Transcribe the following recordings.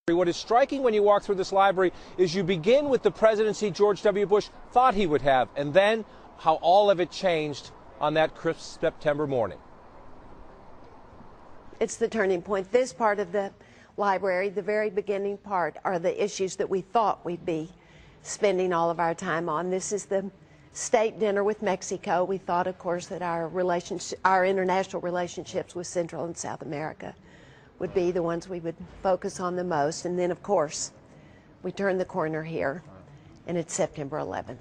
What is striking when you walk through this library is you begin with the presidency George W. Bush thought he would have, and then how all of it changed on that crisp September morning. It's the turning point. This part of the library, the very beginning part, are the issues that we thought we'd be spending all of our time on. This is the state dinner with Mexico. We thought, of course, that our international relationships with Central and South America would be the ones we would focus on the most. And then, of course, we turn the corner here, and it's September 11th.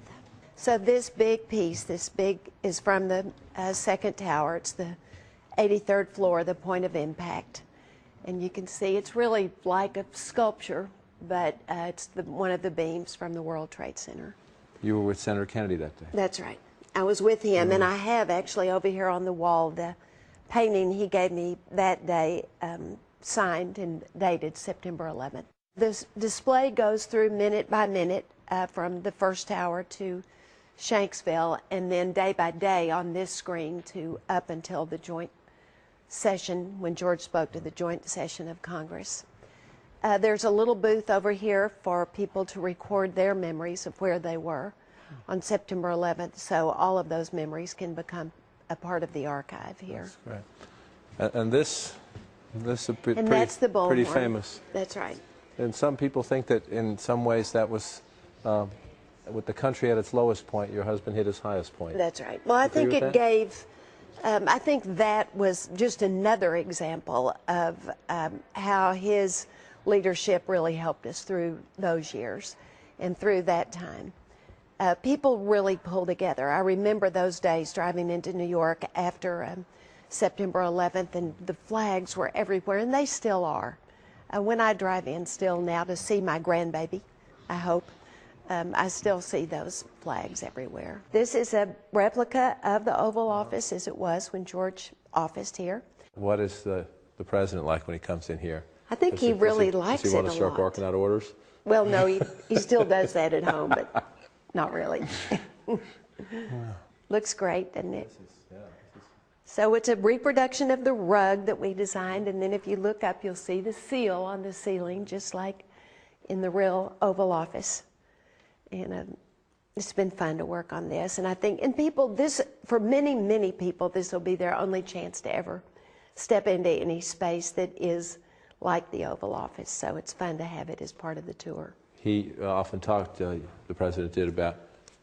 So this big piece, is from the second tower. It's the 83rd floor, the point of impact. And you can see it's really like a sculpture, but it's one of the beams from the World Trade Center. You were with Senator Kennedy that day. That's right. I was with him, and I have actually over here on the wall the painting he gave me that day, signed and dated September 11th. This display goes through minute by minute from the first tower to Shanksville, and then day by day on this screen to up until the joint session when George spoke to the joint session of Congress. There's a little booth over here for people to record their memories of where they were on September 11th, so all of those memories can become a part of the archive here. That's great. And this is that's the pretty bullhorn. famous. That's right. And some people think that in some ways that was, with the country at its lowest point, your husband hit his highest point. That's right. Well, I think it gave, I think that was just another example of how his leadership really helped us through those years and through that time. People really pulled together. I remember those days driving into New York after September 11th, and the flags were everywhere, and they still are. When I drive in still now to see my grandbaby, I hope, I still see those flags everywhere. This is a replica of the Oval Office as it was when George officed here. What is the president like when he comes in here? I think he really likes it a lot. Does he want to start barking out orders? Well, no, he still does that at home, but not really. Looks great, doesn't it? So it's a reproduction of the rug that we designed, and then if you look up, you'll see the seal on the ceiling, just like in the real Oval Office. And it's been fun to work on this, and I think, and people, for many, many people, this will be their only chance to ever step into any space that is like the Oval Office, so it's fun to have it as part of the tour. He often talked, the president did, about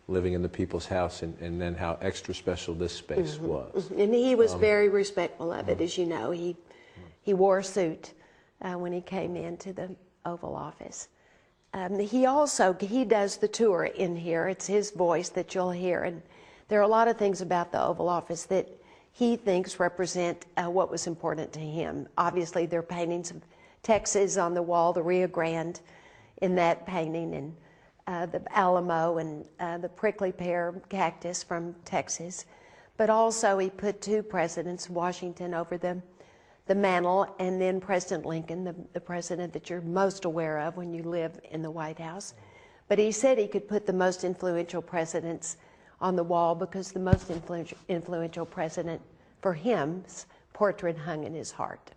living in the people's house, and then how extra special this space was. And he was very respectful of it, as you know. He wore a suit when he came into the Oval Office. He does the tour in here. It's his voice that you'll hear, and there are a lot of things about the Oval Office that he thinks represent what was important to him. Obviously, there are paintings of Texas on the wall, the Rio Grande in that painting, and the Alamo and the prickly pear cactus from Texas. But also he put two presidents, Washington over the mantle, and then President Lincoln, the president that you're most aware of when you live in the White House. But he said he could put the most influential presidents on the wall because the most influential president for him's portrait hung in his heart,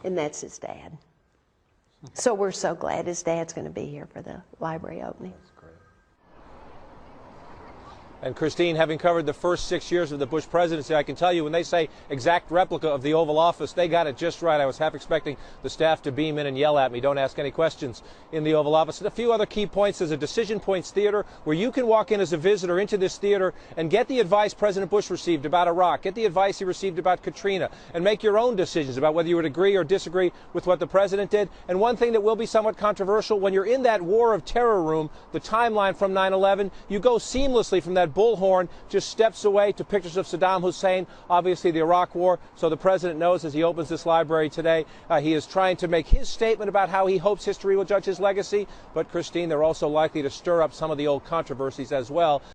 and that's his dad. So we're so glad his dad's going to be here for the library opening. And Christine, having covered the first 6 years of the Bush presidency, I can tell you when they say exact replica of the Oval Office, they got it just right. I was half expecting the staff to beam in and yell at me, don't ask any questions in the Oval Office. And a few other key points. There's a Decision Points Theater where you can walk in as a visitor into this theater and get the advice President Bush received about Iraq, get the advice he received about Katrina, and make your own decisions about whether you would agree or disagree with what the president did. And one thing that will be somewhat controversial, when you're in that War of Terror room, the timeline from 9/11, you go seamlessly from that bullhorn just steps away to pictures of Saddam Hussein, obviously the Iraq War. So the president knows as he opens this library today, he is trying to make his statement about how he hopes history will judge his legacy. But Christine, they're also likely to stir up some of the old controversies as well.